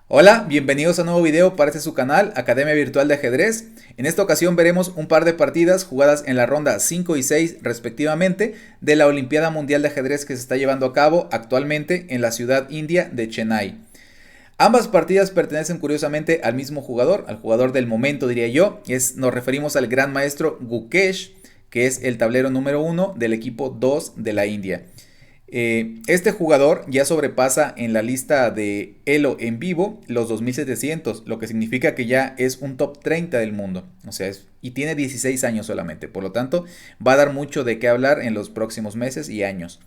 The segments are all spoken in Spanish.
Hola, bienvenidos a un nuevo video para su canal Academia Virtual de Ajedrez. En esta ocasión veremos un par de partidas jugadas en la ronda 5 y 6 respectivamente de la Olimpiada Mundial de Ajedrez que se está llevando a cabo actualmente en la ciudad india de Chennai. Ambas partidas pertenecen curiosamente al mismo jugador, al jugador del momento diría yo. Nos referimos al gran maestro Gukesh, que es el tablero número 1 del equipo 2 de la India. Este jugador ya sobrepasa en la lista de Elo en vivo los 2700, lo que significa que ya es un top 30 del mundo. O sea, y tiene 16 años solamente, por lo tanto va a dar mucho de qué hablar en los próximos meses y años.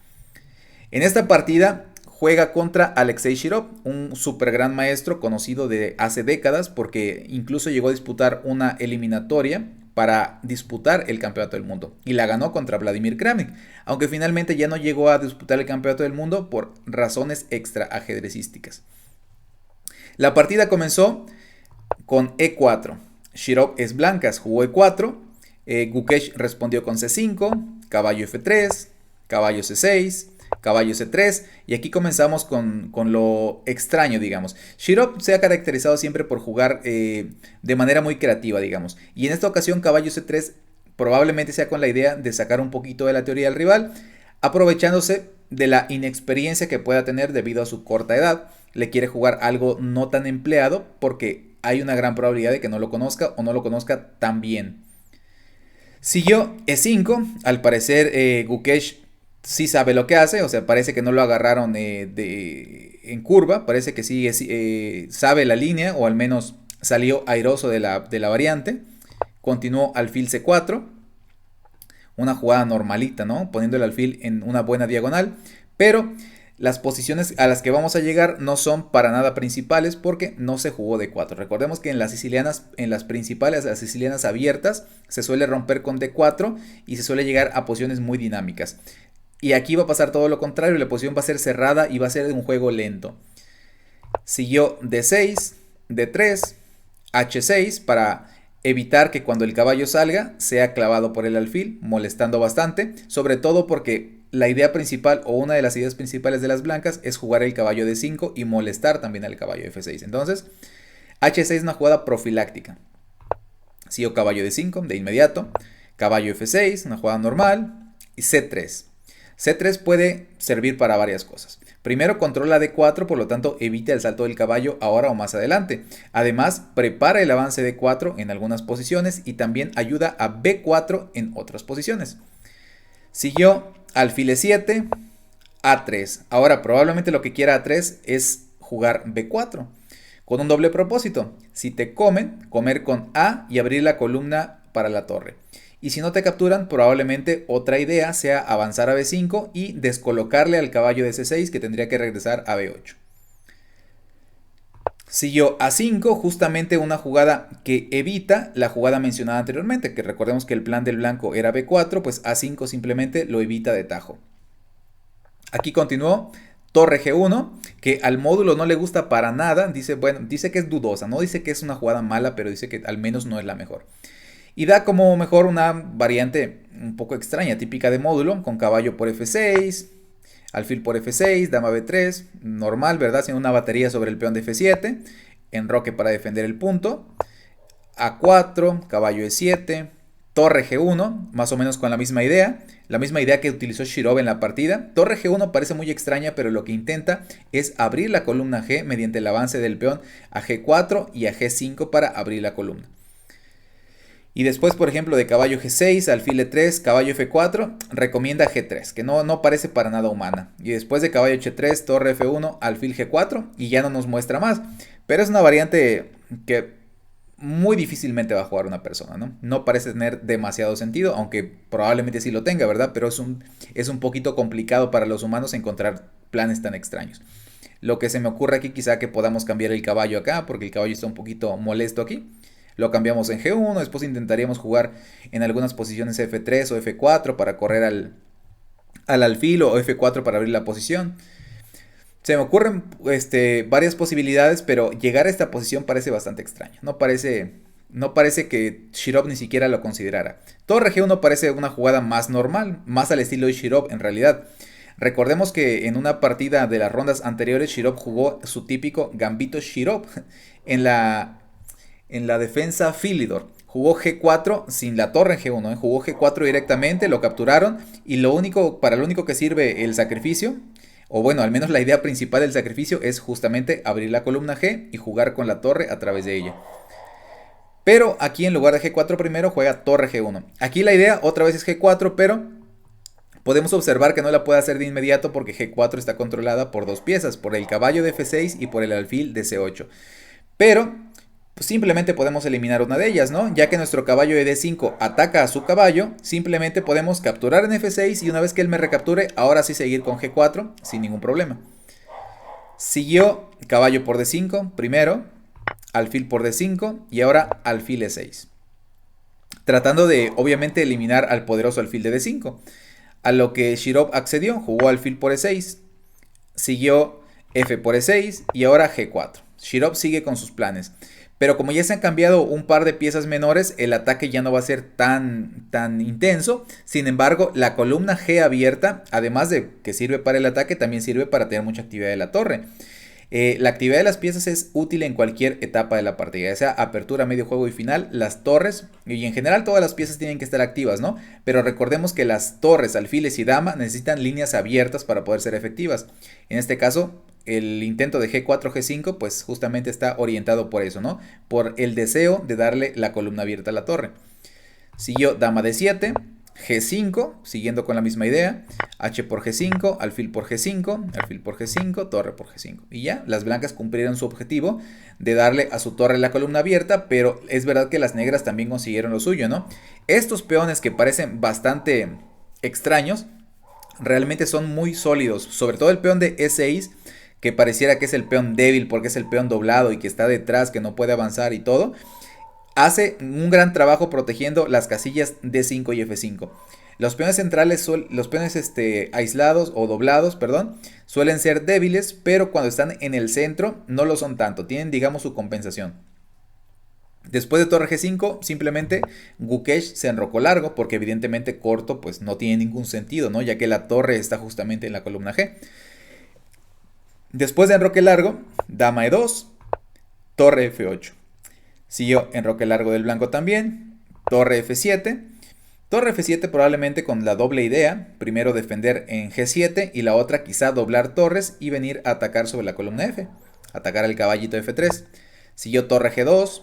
En esta partida juega contra Alexei Shirov, un super gran maestro conocido de hace décadas porque incluso llegó a disputar una eliminatoria para disputar el campeonato del mundo y la ganó contra Vladimir Kramnik, aunque finalmente ya no llegó a disputar el campeonato del mundo por razones extra ajedrecísticas. La partida comenzó con E4. Shirov es blancas, jugó E4, Gukesh respondió con C5, caballo F3, caballo C6, caballo C3, y aquí comenzamos con lo extraño, digamos. Shirov se ha caracterizado siempre por jugar de manera muy creativa, digamos, y en esta ocasión caballo C3 probablemente sea con la idea de sacar un poquito de la teoría del rival, aprovechándose de la inexperiencia que pueda tener debido a su corta edad. Le quiere jugar algo no tan empleado porque hay una gran probabilidad de que no lo conozca o no lo conozca tan bien. Siguió E5, al parecer Gukesh sí sabe lo que hace, o sea, parece que no lo agarraron en curva, parece que sí sabe la línea, o al menos salió airoso de la variante. Continuó alfil C4, una jugada normalita, ¿no? Poniendo el alfil en una buena diagonal, pero las posiciones a las que vamos a llegar no son para nada principales porque no se jugó D4. Recordemos que en las sicilianas, en las principales, las sicilianas abiertas, se suele romper con D4 y se suele llegar a posiciones muy dinámicas. Y aquí va a pasar todo lo contrario, la posición va a ser cerrada y va a ser de un juego lento. Siguió D6, D3, H6 para evitar que cuando el caballo salga sea clavado por el alfil, molestando bastante, sobre todo porque la idea principal o una de las ideas principales de las blancas es jugar el caballo D5 y molestar también al caballo F6. Entonces, H6 es una jugada profiláctica. Siguió caballo D5 de inmediato, caballo F6, una jugada normal, y C3. C3 puede servir para varias cosas. Primero, controla D4, por lo tanto evita el salto del caballo ahora o más adelante. Además, prepara el avance de D4 en algunas posiciones y también ayuda a B4 en otras posiciones. Siguió alfil E7, A3. Ahora probablemente lo que quiera A3 es jugar B4 con un doble propósito. Si te comen, comer con A y abrir la columna para la torre. Y si no te capturan, probablemente otra idea sea avanzar a B5 y descolocarle al caballo de C6 que tendría que regresar a B8. Siguió A5, justamente una jugada que evita la jugada mencionada anteriormente, que recordemos que el plan del blanco era B4, pues A5 simplemente lo evita de tajo. Aquí continuó torre G1, que al módulo no le gusta para nada, dice, bueno, dice que es dudosa, no dice que es una jugada mala, pero dice que al menos no es la mejor. Y da como mejor una variante un poco extraña, típica de módulo, con caballo por F6, alfil por F6, dama B3, normal, ¿verdad? Haciendo una batería sobre el peón de F7, enroque para defender el punto, A4, caballo E7, torre G1, más o menos con la misma idea que utilizó Shirov en la partida. Torre G1 parece muy extraña, pero lo que intenta es abrir la columna G mediante el avance del peón a G4 y a G5 para abrir la columna. Y después, por ejemplo, de caballo G6, alfil E3, caballo F4, recomienda G3, que no parece para nada humana. Y después de caballo H3, torre F1, alfil G4, y ya no nos muestra más. Pero es una variante que muy difícilmente va a jugar una persona, ¿no? No parece tener demasiado sentido, aunque probablemente sí lo tenga, ¿verdad? Pero es un poquito complicado para los humanos encontrar planes tan extraños. Lo que se me ocurre aquí quizá que podamos cambiar el caballo acá, porque el caballo está un poquito molesto aquí. Lo cambiamos en G1, después intentaríamos jugar en algunas posiciones F3 o F4 para correr al alfil o F4 para abrir la posición. Se me ocurren varias posibilidades, pero llegar a esta posición parece bastante extraño. No parece que Shirov ni siquiera lo considerara. Torre G1 parece una jugada más normal, más al estilo de Shirov en realidad. Recordemos que en una partida de las rondas anteriores Shirov jugó su típico gambito Shirov en la defensa Philidor. Jugó G4 sin la torre en G1, jugó G4 directamente, lo capturaron y para lo único que sirve el sacrificio, o bueno, al menos la idea principal del sacrificio es justamente abrir la columna G y jugar con la torre a través de ella. Pero aquí en lugar de G4 primero juega torre G1. Aquí la idea otra vez es G4, pero podemos observar que no la puede hacer de inmediato porque G4 está controlada por dos piezas, por el caballo de F6 y por el alfil de C8. Pero pues simplemente podemos eliminar una de ellas, ¿no? Ya que nuestro caballo de D5 ataca a su caballo, simplemente podemos capturar en F6 y una vez que él me recapture, ahora sí seguir con G4 sin ningún problema. Siguió caballo por D5 primero, alfil por D5 y ahora alfil E6. Tratando de, obviamente, eliminar al poderoso alfil de D5. A lo que Shirov accedió, jugó alfil por E6, siguió F por E6 y ahora G4. Shirov sigue con sus planes. Pero como ya se han cambiado un par de piezas menores, el ataque ya no va a ser tan intenso. Sin embargo, la columna G abierta, además de que sirve para el ataque, también sirve para tener mucha actividad de la torre. La actividad de las piezas es útil en cualquier etapa de la partida, ya sea apertura, medio juego y final. Las torres, y en general todas las piezas tienen que estar activas, ¿no? Pero recordemos que las torres, alfiles y dama necesitan líneas abiertas para poder ser efectivas. En este caso, el intento de G4, G5, pues justamente está orientado por eso, ¿no? Por el deseo de darle la columna abierta a la torre. Siguió dama D7, G5, siguiendo con la misma idea, H por G5, alfil por G5, alfil por G5, torre por G5. Y ya, las blancas cumplieron su objetivo de darle a su torre la columna abierta, pero es verdad que las negras también consiguieron lo suyo, ¿no? Estos peones que parecen bastante extraños, realmente son muy sólidos, sobre todo el peón de E6, que pareciera que es el peón débil porque es el peón doblado y que está detrás, que no puede avanzar y todo. Hace un gran trabajo protegiendo las casillas D5 y F5. Los peones centrales, los peones aislados o doblados, perdón, suelen ser débiles, pero cuando están en el centro no lo son tanto, tienen digamos su compensación. Después de torre G5, simplemente Gukesh se enrocó largo, porque evidentemente corto pues no tiene ningún sentido, ¿no? Ya que la torre está justamente en la columna G. Después de enroque largo, dama E2, torre F8. Siguió enroque largo del blanco también, torre F7. Torre F7 probablemente con la doble idea, primero defender en G7 y la otra quizá doblar torres y venir a atacar sobre la columna F, atacar al caballito F3. Siguió torre G2,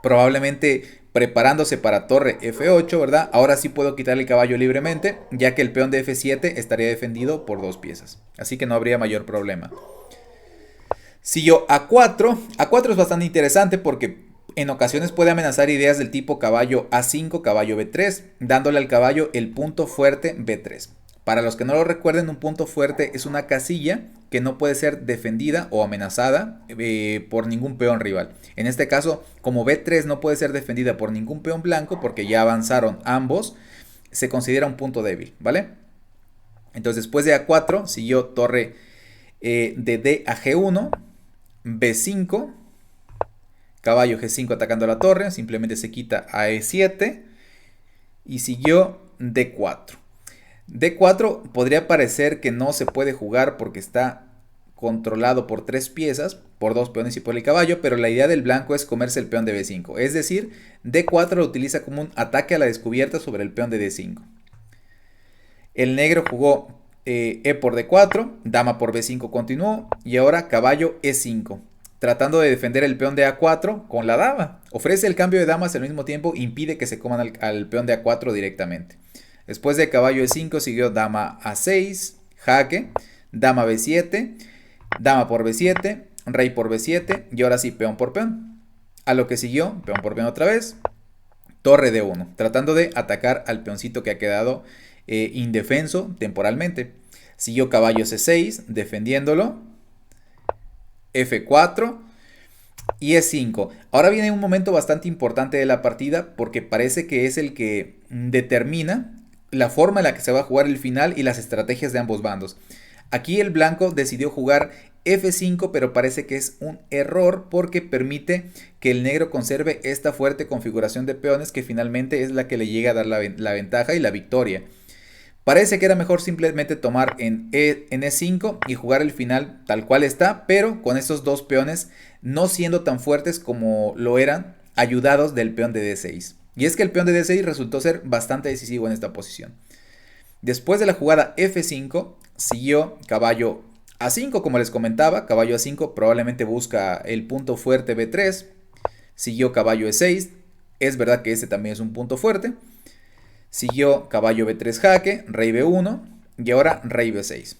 probablemente preparándose para torre F8, ¿verdad? Ahora sí puedo quitar el caballo libremente, ya que el peón de F7 estaría defendido por dos piezas, así que no habría mayor problema. Siguió A4, A4 es bastante interesante porque en ocasiones puede amenazar ideas del tipo caballo A5, caballo B3, dándole al caballo el punto fuerte B3. Para los que no lo recuerden, un punto fuerte es una casilla que no puede ser defendida o amenazada por ningún peón rival. En este caso, como B3 no puede ser defendida por ningún peón blanco porque ya avanzaron ambos, se considera un punto débil, ¿vale? Entonces después de A4 siguió torre de D a G1, B5, caballo G5 atacando la torre, simplemente se quita a E7 y siguió D4. D4 podría parecer que no se puede jugar porque está controlado por tres piezas, por dos peones y por el caballo, pero la idea del blanco es comerse el peón de B5, es decir, D4 lo utiliza como un ataque a la descubierta sobre el peón de D5. El negro jugó E por D4, dama por B5 continuó y ahora caballo E5. Tratando de defender el peón de A4 con la dama. Ofrece el cambio de damas al mismo tiempo, impide que se coman al peón de A4 directamente. Después de caballo E5 siguió dama A6, jaque, dama B7, dama por B7, rey por B7 y ahora sí peón por peón. A lo que siguió, peón por peón otra vez, torre D1, tratando de atacar al peoncito que ha quedado indefenso temporalmente. Siguió caballo C6, defendiéndolo, F4 y E5. Ahora viene un momento bastante importante de la partida porque parece que es el que determina la forma en la que se va a jugar el final y las estrategias de ambos bandos. Aquí el blanco decidió jugar F5, pero parece que es un error porque permite que el negro conserve esta fuerte configuración de peones que finalmente es la que le llega a dar la ventaja y la victoria. Parece que era mejor simplemente tomar en E5 y jugar el final tal cual está, pero con estos dos peones no siendo tan fuertes como lo eran, ayudados del peón de D6. Y es que el peón de D6 resultó ser bastante decisivo en esta posición. Después de la jugada F5, siguió caballo A5, como les comentaba. Caballo A5 probablemente busca el punto fuerte B3. Siguió caballo E6. Es verdad que este también es un punto fuerte. Siguió caballo B3 jaque, rey B1 y ahora rey B6.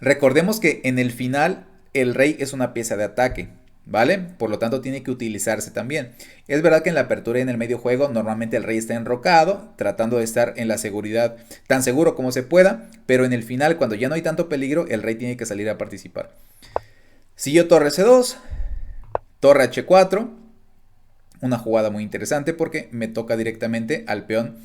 Recordemos que en el final el rey es una pieza de ataque, ¿vale? Por lo tanto tiene que utilizarse también. Es verdad que en la apertura y en el medio juego normalmente el rey está enrocado, tratando de estar en la seguridad tan seguro como se pueda, pero en el final cuando ya no hay tanto peligro el rey tiene que salir a participar. Siguió torre C2, torre H4. Una jugada muy interesante porque me toca directamente al peón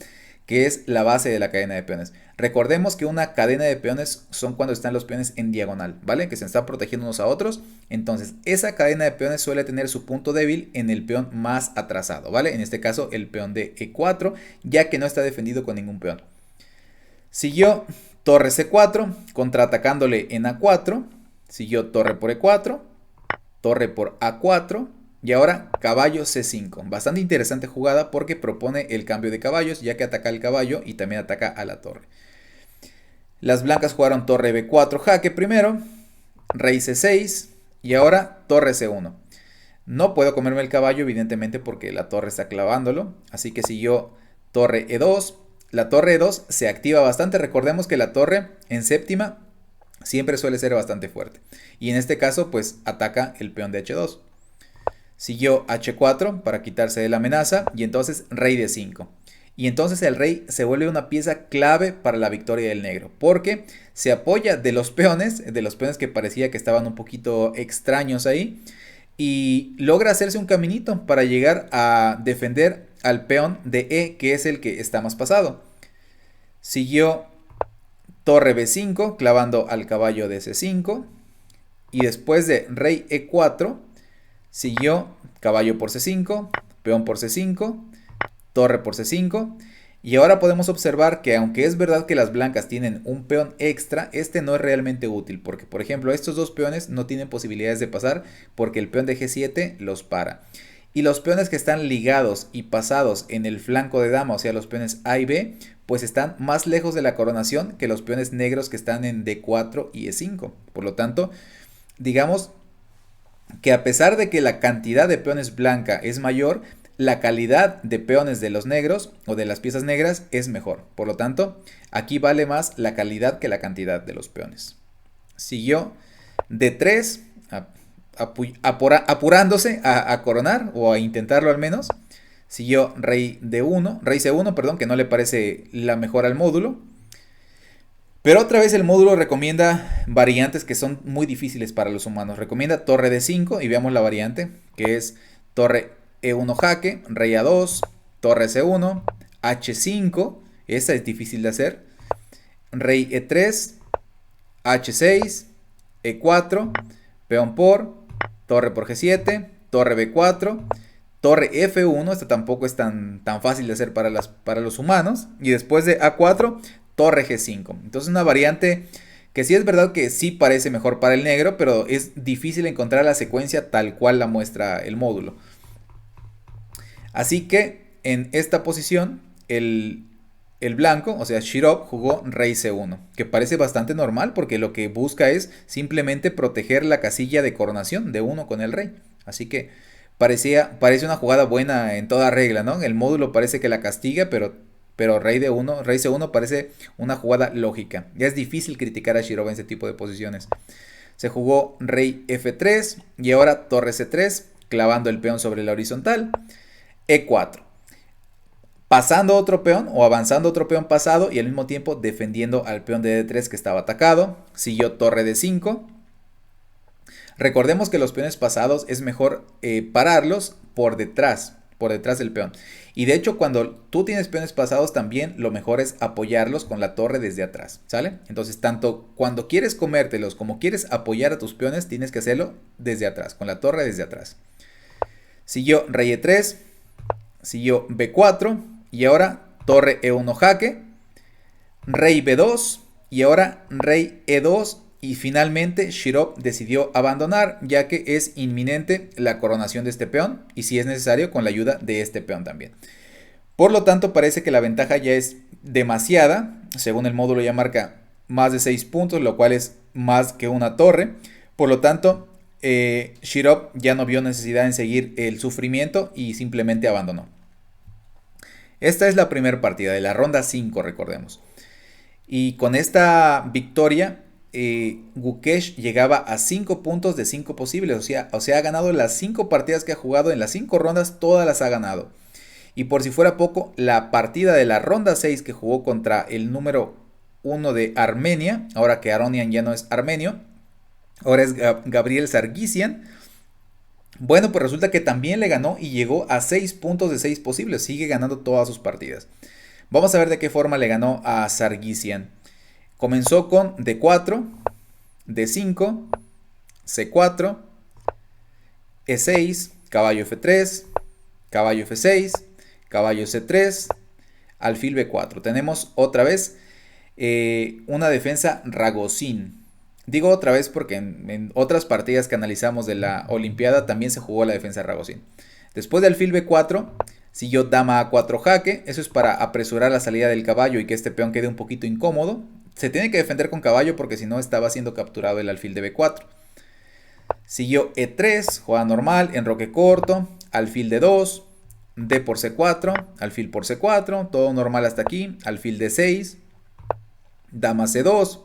que es la base de la cadena de peones. Recordemos que una cadena de peones son cuando están los peones en diagonal, ¿vale? Que se están protegiendo unos a otros. Entonces, esa cadena de peones suele tener su punto débil en el peón más atrasado, ¿vale? En este caso, el peón de E4, ya que no está defendido con ningún peón. Siguió torre C4, contraatacándole en A4. Siguió torre por E4, torre por A4. Y ahora caballo C5, bastante interesante jugada porque propone el cambio de caballos ya que ataca al caballo y también ataca a la torre. Las blancas jugaron torre B4 jaque primero, rey C6 y ahora torre C1. No puedo comerme el caballo evidentemente porque la torre está clavándolo, así que siguió torre E2. La torre E2 se activa bastante, recordemos que la torre en séptima siempre suele ser bastante fuerte. Y en este caso pues ataca el peón de H2. Siguió H4 para quitarse de la amenaza y entonces rey D5. Y entonces el rey se vuelve una pieza clave para la victoria del negro, porque se apoya de los peones que parecía que estaban un poquito extraños ahí, y logra hacerse un caminito para llegar a defender al peón de E, que es el que está más pasado. Siguió torre B5, clavando al caballo de C5, y después de rey E4, siguió caballo por C5, peón por C5, torre por C5. Y ahora podemos observar que aunque es verdad que las blancas tienen un peón extra, este no es realmente útil. Porque por ejemplo estos dos peones no tienen posibilidades de pasar porque el peón de G7 los para. Y los peones que están ligados y pasados en el flanco de dama, o sea los peones A y B, pues están más lejos de la coronación que los peones negros que están en D4 y E5. Por lo tanto, digamos que a pesar de que la cantidad de peones blanca es mayor, la calidad de peones de los negros o de las piezas negras es mejor. Por lo tanto, aquí vale más la calidad que la cantidad de los peones. Siguió D3, apurándose a coronar o a intentarlo al menos. Siguió rey D1, rey C1, perdón, que no le parece la mejor al módulo. Pero otra vez el módulo recomienda variantes que son muy difíciles para los humanos. Recomienda torre D5 y veamos la variante, que es torre E1 jaque, rey A2, torre C1, H5, esta es difícil de hacer, rey E3, H6, E4, peón por, torre por G7, torre B4, torre F1, esta tampoco es tan fácil de hacer para los humanos, y después de A4, torre G5. Entonces una variante que sí es verdad que sí parece mejor para el negro, pero es difícil encontrar la secuencia tal cual la muestra el módulo. Así que en esta posición el blanco, o sea Shirov, jugó rey C1, que parece bastante normal porque lo que busca es simplemente proteger la casilla de coronación de uno con el rey. Así que parece una jugada buena en toda regla, ¿no? El módulo parece que la castiga, pero rey C1 parece una jugada lógica. Ya es difícil criticar a Shirov en ese tipo de posiciones. Se jugó rey F3 y ahora torre C3, clavando el peón sobre la horizontal. E4. Pasando otro peón o avanzando otro peón pasado y al mismo tiempo defendiendo al peón de D3 que estaba atacado. Siguió torre D5. Recordemos que los peones pasados es mejor pararlos por detrás del peón. Y de hecho cuando tú tienes peones pasados también lo mejor es apoyarlos con la torre desde atrás, ¿sale? Entonces tanto cuando quieres comértelos como quieres apoyar a tus peones tienes que hacerlo desde atrás, con la torre desde atrás. Siguió rey E3, siguió B4 y ahora torre E1 jaque, rey B2 y ahora rey E2 y finalmente Shirov decidió abandonar ya que es inminente la coronación de este peón y si es necesario con la ayuda de este peón también. Por lo tanto parece que la ventaja ya es demasiada, según el módulo ya marca más de 6 puntos, lo cual es más que una torre. Por lo tanto, Shirov ya no vio necesidad en seguir el sufrimiento y simplemente abandonó. Esta es la primera partida de la ronda 5, recordemos. Y con esta victoria, Gukesh llegaba a 5 puntos de 5 posibles. O sea, ha ganado las 5 partidas que ha jugado en las 5 rondas, todas las ha ganado. Y por si fuera poco, la partida de la ronda 6 que jugó contra el número 1 de Armenia, ahora que Aronian ya no es armenio, ahora es Gabriel Sargsyan. Bueno, pues resulta que también le ganó y llegó a 6 puntos de 6 posibles. Sigue ganando todas sus partidas. Vamos a ver de qué forma le ganó a Sargsyan. Comenzó con D4, D5, C4, E6, caballo F3, caballo F6, caballo C3, alfil B4. Tenemos otra vez una defensa Ragozin. Digo otra vez porque en otras partidas que analizamos de la Olimpiada también se jugó la defensa Ragozin. Después de alfil B4, siguió dama A4 jaque. Eso es para apresurar la salida del caballo y que este peón quede un poquito incómodo. Se tiene que defender con caballo porque si no estaba siendo capturado el alfil de B4. Siguió E3, jugada normal, enroque corto, alfil D2, D por C4, alfil por C4, todo normal hasta aquí, alfil D6, dama C2.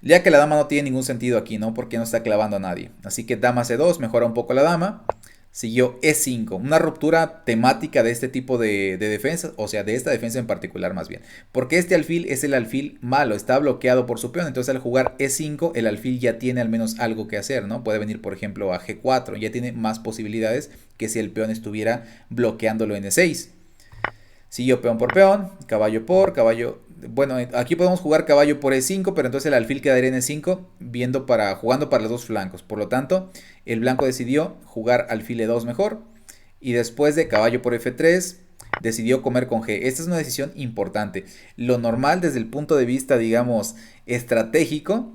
Ya que la dama no tiene ningún sentido aquí, ¿no? Porque no está clavando a nadie. Así que dama C2, mejora un poco la dama. Siguió E5, una ruptura temática de este tipo de defensa, o sea, de esta defensa en particular más bien. Porque este alfil es el alfil malo, está bloqueado por su peón, entonces al jugar E5 el alfil ya tiene al menos algo que hacer, ¿no? Puede venir por ejemplo a G4, ya tiene más posibilidades que si el peón estuviera bloqueándolo en E6. Siguió peón por peón, caballo por, caballo... Bueno, aquí podemos jugar caballo por E5, pero entonces el alfil quedaría en E5 jugando para los dos flancos. Por lo tanto, el blanco decidió jugar alfil E2 mejor. Y después de caballo por F3, decidió comer con G. Esta es una decisión importante. Lo normal desde el punto de vista, digamos, estratégico,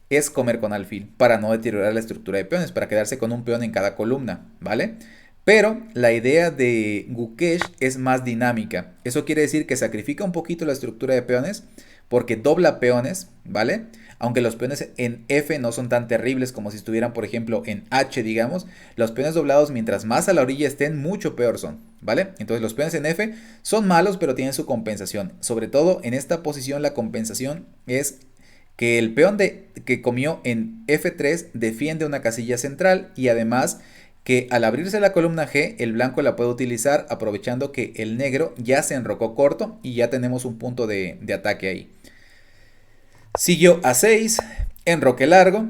es comer con alfil para no deteriorar la estructura de peones, para quedarse con un peón en cada columna, ¿vale? Pero la idea de Gukesh es más dinámica. Eso quiere decir que sacrifica un poquito la estructura de peones porque dobla peones, ¿vale? Aunque los peones en F no son tan terribles como si estuvieran, por ejemplo, en H, digamos. Los peones doblados, mientras más a la orilla estén, mucho peor son, ¿vale? Entonces los peones en F son malos, pero tienen su compensación. Sobre todo en esta posición la compensación es que el peón que comió en F3 defiende una casilla central y además que al abrirse la columna G, el blanco la puede utilizar aprovechando que el negro ya se enrocó corto y ya tenemos un punto de ataque ahí. Siguió A6, enroque largo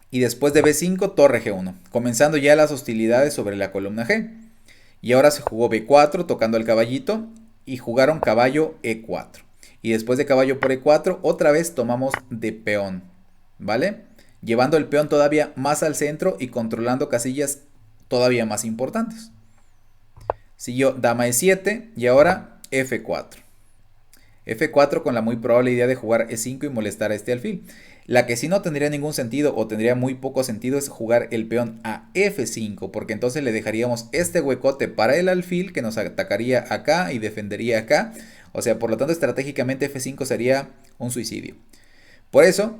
y después de B5, torre G1, comenzando ya las hostilidades sobre la columna G. Y ahora se jugó B4 tocando el caballito y jugaron caballo E4. Y después de caballo por E4, otra vez tomamos de peón, ¿vale? Llevando el peón todavía más al centro y controlando casillas todavía más importantes. Siguió dama E7 y ahora F4. F4 con la muy probable idea de jugar E5 y molestar a este alfil. La que sí no tendría ningún sentido o tendría muy poco sentido es jugar el peón a F5, porque entonces le dejaríamos este huecote para el alfil que nos atacaría acá y defendería acá. O sea, por lo tanto estratégicamente F5 sería un suicidio. Por eso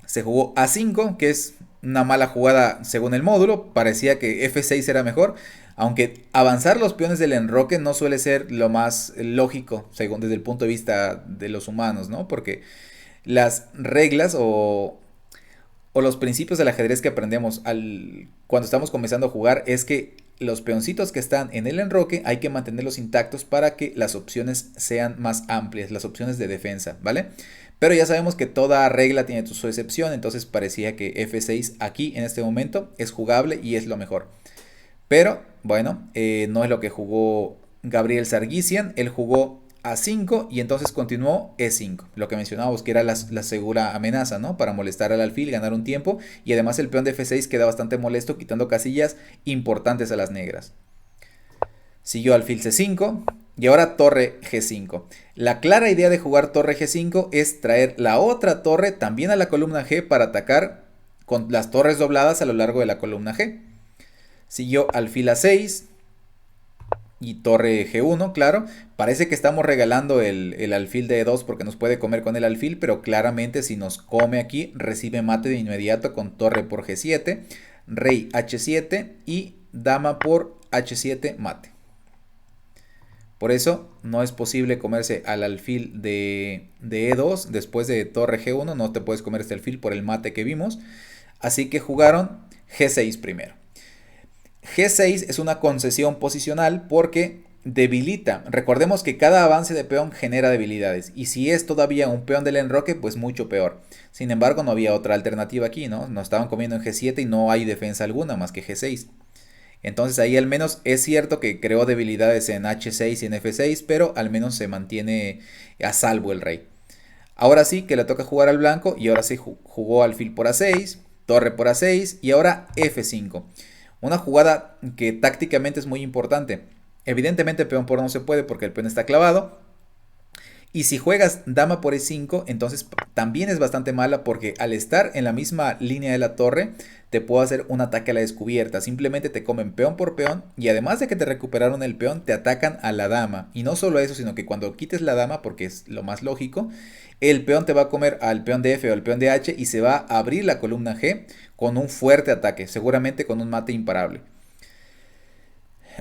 se jugó A5, que es una mala jugada según el módulo. Parecía que F6 era mejor, aunque avanzar los peones del enroque no suele ser lo más lógico según desde el punto de vista de los humanos, ¿no? Porque las reglas o los principios del ajedrez que aprendemos cuando estamos comenzando a jugar es que los peoncitos que están en el enroque hay que mantenerlos intactos para que las opciones sean más amplias, las opciones de defensa, ¿vale? Pero ya sabemos que toda regla tiene su excepción, entonces parecía que F6 aquí en este momento es jugable y es lo mejor. Pero bueno, no es lo que jugó Gabriel Sargsyan, él jugó A5 y entonces continuó E5, lo que mencionábamos que era la segura amenaza, ¿no? Para molestar al alfil, ganar un tiempo y además el peón de F6 queda bastante molesto quitando casillas importantes a las negras. Siguió alfil C5, y ahora torre G5. La clara idea de jugar torre G5 es traer la otra torre también a la columna G para atacar con las torres dobladas a lo largo de la columna G. Siguió alfil A6 y torre G1, claro. Parece que estamos regalando el alfil de E2 porque nos puede comer con el alfil, pero claramente si nos come aquí, recibe mate de inmediato con torre por G7, rey H7 y dama por H7 mate. Por eso no es posible comerse al alfil de E2 después de torre G1, no te puedes comer este alfil por el mate que vimos. Así que jugaron G6 primero. G6 es una concesión posicional porque debilita. Recordemos que cada avance de peón genera debilidades. Y si es todavía un peón del enroque, pues mucho peor. Sin embargo, no había otra alternativa aquí, ¿no? Nos estaban comiendo en G7 y no hay defensa alguna más que G6. Entonces ahí al menos es cierto que creó debilidades en H6 y en F6, pero al menos se mantiene a salvo el rey. Ahora sí que le toca jugar al blanco y ahora sí jugó alfil por A6, torre por A6 y ahora F5. Una jugada que tácticamente es muy importante. Evidentemente peón por no se puede porque el peón está clavado. Y si juegas dama por E5, entonces también es bastante mala porque al estar en la misma línea de la torre, te puedo hacer un ataque a la descubierta. Simplemente te comen peón por peón y además de que te recuperaron el peón, te atacan a la dama. Y no solo eso, sino que cuando quites la dama, porque es lo más lógico, el peón te va a comer al peón de F o al peón de H y se va a abrir la columna G con un fuerte ataque, seguramente con un mate imparable.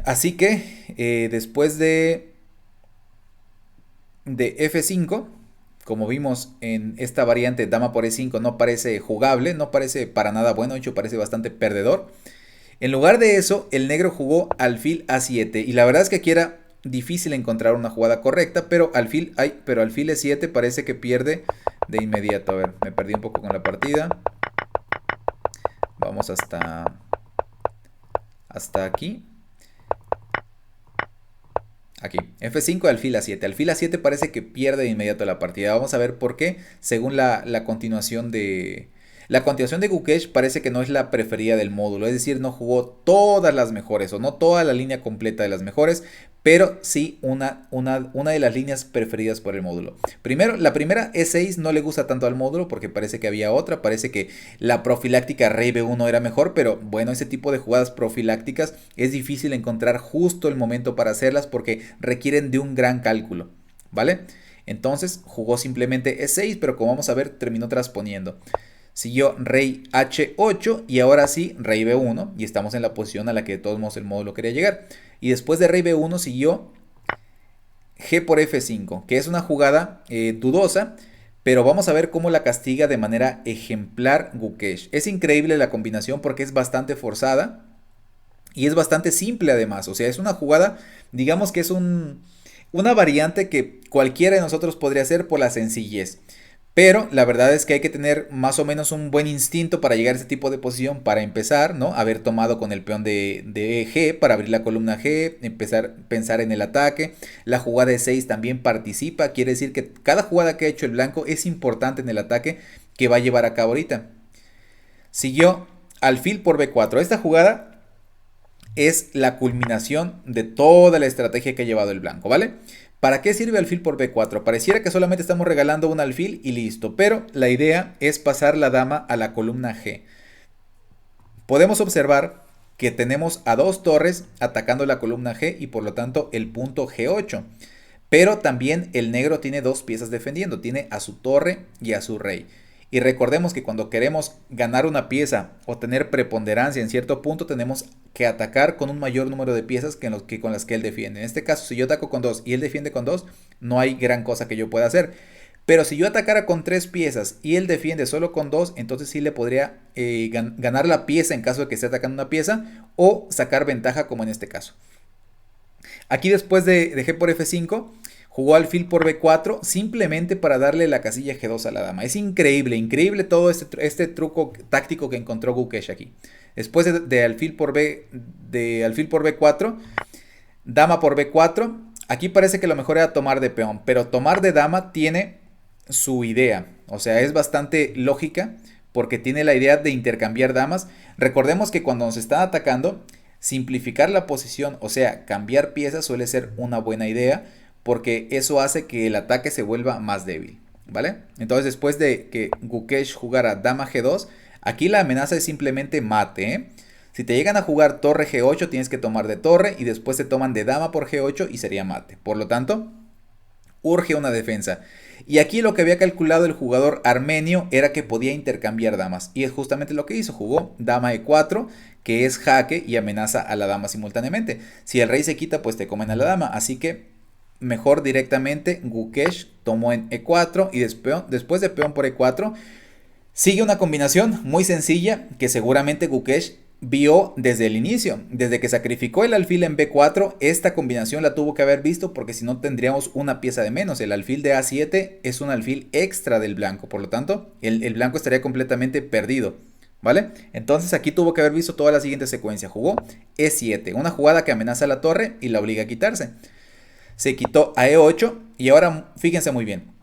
Así que después de F5, como vimos en esta variante dama por E5 no parece jugable, no parece para nada bueno, de hecho parece bastante perdedor. En lugar de eso, el negro jugó alfil A7 y la verdad es que aquí era difícil encontrar una jugada correcta, pero alfil E7 parece que pierde de inmediato. A ver, me perdí un poco con la partida. Vamos hasta aquí. Aquí, F5, alfil A7. Alfil A7 parece que pierde de inmediato la partida. Vamos a ver por qué. Según la continuación de... La continuación de Gukesh parece que no es la preferida del módulo. Es decir, no jugó todas las mejores o no toda la línea completa de las mejores. Pero sí una de las líneas preferidas por el módulo. Primero, la primera E6 no le gusta tanto al módulo porque parece que había otra. Parece que la profiláctica rey B1 era mejor. Pero bueno, ese tipo de jugadas profilácticas es difícil encontrar justo el momento para hacerlas porque requieren de un gran cálculo. ¿Vale? Entonces jugó simplemente E6, pero como vamos a ver terminó transponiendo. Siguió rey H8 y ahora sí rey B1 y estamos en la posición a la que de todos modos el módulo quería llegar. Y después de rey B1 siguió G por F5, que es una jugada dudosa, pero vamos a ver cómo la castiga de manera ejemplar Gukesh. Es increíble la combinación porque es bastante forzada y es bastante simple además. O sea, es una jugada, digamos que es una variante que cualquiera de nosotros podría hacer por la sencillez. Pero la verdad es que hay que tener más o menos un buen instinto para llegar a ese tipo de posición para empezar, ¿no? Haber tomado con el peón de G para abrir la columna G, empezar a pensar en el ataque. La jugada de 6 también participa, quiere decir que cada jugada que ha hecho el blanco es importante en el ataque que va a llevar a cabo ahorita. Siguió alfil por B4. Esta jugada es la culminación de toda la estrategia que ha llevado el blanco, ¿vale? ¿Para qué sirve alfil por B4? Pareciera que solamente estamos regalando un alfil y listo, pero la idea es pasar la dama a la columna G. Podemos observar que tenemos a dos torres atacando la columna G y por lo tanto el punto G8. Pero también el negro tiene dos piezas defendiendo, tiene a su torre y a su rey. Y recordemos que cuando queremos ganar una pieza o tener preponderancia en cierto punto, tenemos que atacar con un mayor número de piezas que con las que él defiende. En este caso, si yo ataco con 2 y él defiende con 2, no hay gran cosa que yo pueda hacer. Pero si yo atacara con 3 piezas y él defiende solo con 2, entonces sí le podría ganar la pieza en caso de que esté atacando una pieza o sacar ventaja como en este caso. Aquí después de G por F5... jugó alfil por B4 simplemente para darle la casilla G2 a la dama. Es increíble, increíble todo este truco táctico que encontró Gukesh aquí. Después de alfil por B4, dama por B4. Aquí parece que lo mejor era tomar de peón, pero tomar de dama tiene su idea. O sea, es bastante lógica porque tiene la idea de intercambiar damas. Recordemos que cuando nos están atacando, Simplificar la posición, o sea, cambiar piezas suele ser una buena idea porque eso hace que el ataque se vuelva más débil, ¿vale? Entonces después de que Gukesh jugara dama G2, aquí la amenaza es simplemente mate, ¿eh? Si te llegan a jugar torre G8 tienes que tomar de torre y después te toman de dama por G8 y sería mate. Por lo tanto, urge una defensa. Y aquí lo que había calculado el jugador armenio era que podía intercambiar damas. Y es justamente lo que hizo. Jugó dama E4, que es jaque y amenaza a la dama simultáneamente. Si el rey se quita, pues te comen a la dama. Así que mejor directamente Gukesh tomó en E4 y después de peón por E4 sigue una combinación muy sencilla que seguramente Gukesh vio desde el inicio. Desde que sacrificó el alfil en B4, esta combinación la tuvo que haber visto porque si no tendríamos una pieza de menos. El alfil de A7 es un alfil extra del blanco, por lo tanto el blanco estaría completamente perdido, ¿vale? Entonces aquí tuvo que haber visto toda la siguiente secuencia. Jugó E7, una jugada que amenaza a la torre y la obliga a quitarse. Se quitó a E8 y ahora fíjense muy bien.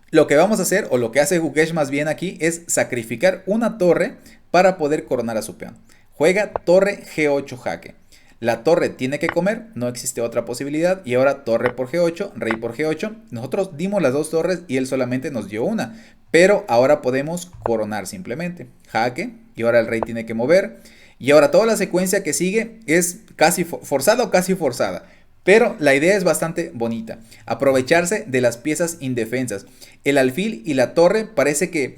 Lo que vamos a hacer, o lo que hace Gukesh más bien aquí, es sacrificar una torre para poder coronar a su peón. Juega torre G8 jaque. La torre tiene que comer, no existe otra posibilidad. Y ahora torre por G8, rey por G8. Nosotros dimos las dos torres y él solamente nos dio una. Pero ahora podemos coronar simplemente. Jaque, y ahora el rey tiene que mover. Y ahora toda la secuencia que sigue es casi forzada o casi forzada. Pero la idea es bastante bonita. Aprovecharse de las piezas indefensas. El alfil y la torre parece que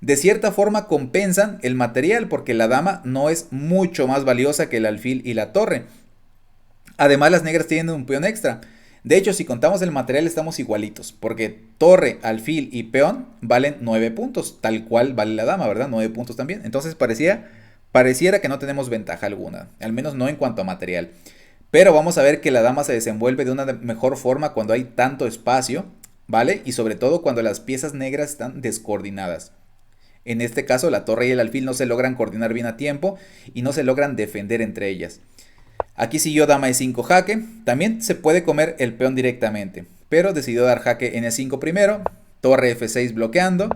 de cierta forma compensan el material porque la dama no es mucho más valiosa que el alfil y la torre. Además las negras tienen un peón extra. De hecho, si contamos el material estamos igualitos, porque torre, alfil y peón valen 9 puntos, tal cual vale la dama, ¿verdad? 9 puntos también. Entonces pareciera que no tenemos ventaja alguna, al menos no en cuanto a material. Pero vamos a ver que la dama se desenvuelve de una mejor forma cuando hay tanto espacio, ¿vale? Y sobre todo cuando las piezas negras están descoordinadas. En este caso, la torre y el alfil no se logran coordinar bien a tiempo y no se logran defender entre ellas. Aquí siguió dama E5 jaque. También se puede comer el peón directamente, pero decidió dar jaque en E5 primero. Torre F6 bloqueando.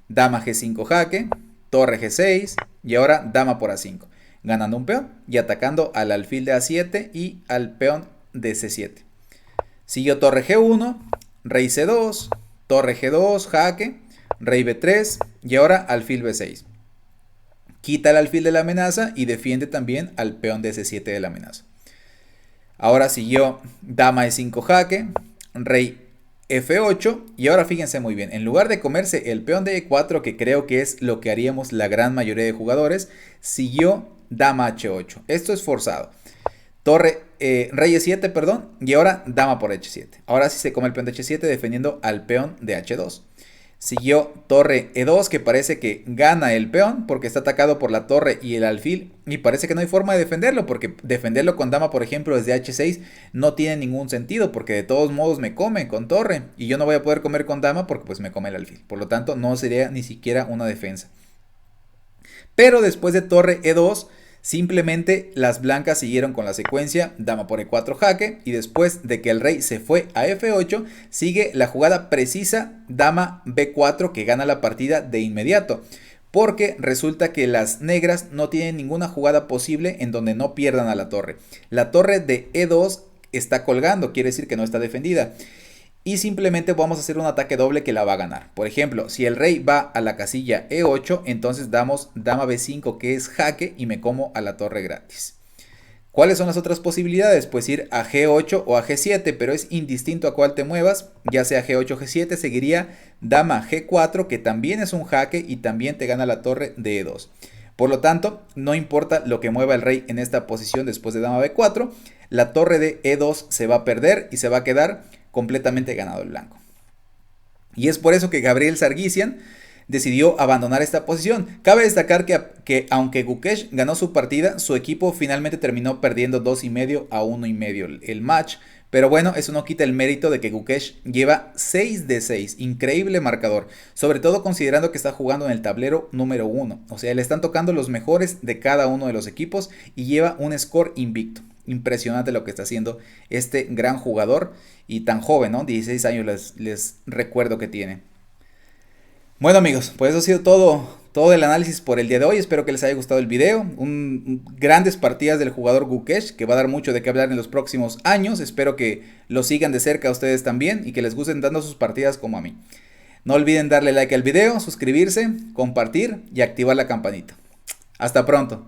Dama G5 jaque. Torre G6 y ahora dama por A5. Ganando un peón y atacando al alfil de A7 y al peón de C7. Siguió torre G1, rey C2, torre G2, jaque, rey B3 y ahora alfil B6. Quita el alfil de la amenaza y defiende también al peón de C7 de la amenaza. Ahora siguió dama E5 jaque, rey F8 y ahora fíjense muy bien, en lugar de comerse el peón de E4, que creo que es lo que haríamos la gran mayoría de jugadores, siguió dama H8. Esto es forzado. Torre, rey E7, perdón, y ahora dama por H7. Ahora sí se come el peón de H7 defendiendo al peón de H2. Siguió torre E2, que parece que gana el peón porque está atacado por la torre y el alfil. Y parece que no hay forma de defenderlo porque defenderlo con dama, por ejemplo, desde H6 no tiene ningún sentido porque de todos modos me come con torre. Y yo no voy a poder comer con dama porque pues me come el alfil. Por lo tanto, no sería ni siquiera una defensa. Pero después de torre E2... simplemente las blancas siguieron con la secuencia dama por E4 jaque y después de que el rey se fue a F8 sigue la jugada precisa dama B4 que gana la partida de inmediato. Porque resulta que las negras no tienen ninguna jugada posible en donde no pierdan a la torre. La torre de E2 está colgando, quiere decir que no está defendida. Y simplemente vamos a hacer un ataque doble que la va a ganar. Por ejemplo, si el rey va a la casilla E8, entonces damos dama B5 que es jaque y me como a la torre gratis. ¿Cuáles son las otras posibilidades? Pues ir a G8 o a G7, pero es indistinto a cuál te muevas. Ya sea G8 o G7, seguiría dama G4 que también es un jaque y también te gana la torre de E2. Por lo tanto, no importa lo que mueva el rey en esta posición después de dama B4, la torre de E2 se va a perder y se va a quedar completamente ganado el blanco. Y es por eso que Gabriel Sargsyan decidió abandonar esta posición. Cabe destacar que aunque Gukesh ganó su partida, su equipo finalmente terminó perdiendo 2,5 a 1,5 el match. Pero bueno, eso no quita el mérito de que Gukesh lleva 6 de 6. Increíble marcador. Sobre todo considerando que está jugando en el tablero número 1. O sea, le están tocando los mejores de cada uno de los equipos y lleva un score invicto. Impresionante lo que está haciendo este gran jugador y tan joven, ¿no? 16 años les recuerdo que tiene. Bueno amigos, pues eso ha sido todo el análisis por el día de hoy. Espero que les haya gustado el video. Grandes partidas del jugador Gukesh, que va a dar mucho de qué hablar en los próximos años. Espero que lo sigan de cerca a ustedes también y que les gusten dando sus partidas como a mí. No olviden darle like al video, suscribirse, compartir y activar la campanita. Hasta pronto.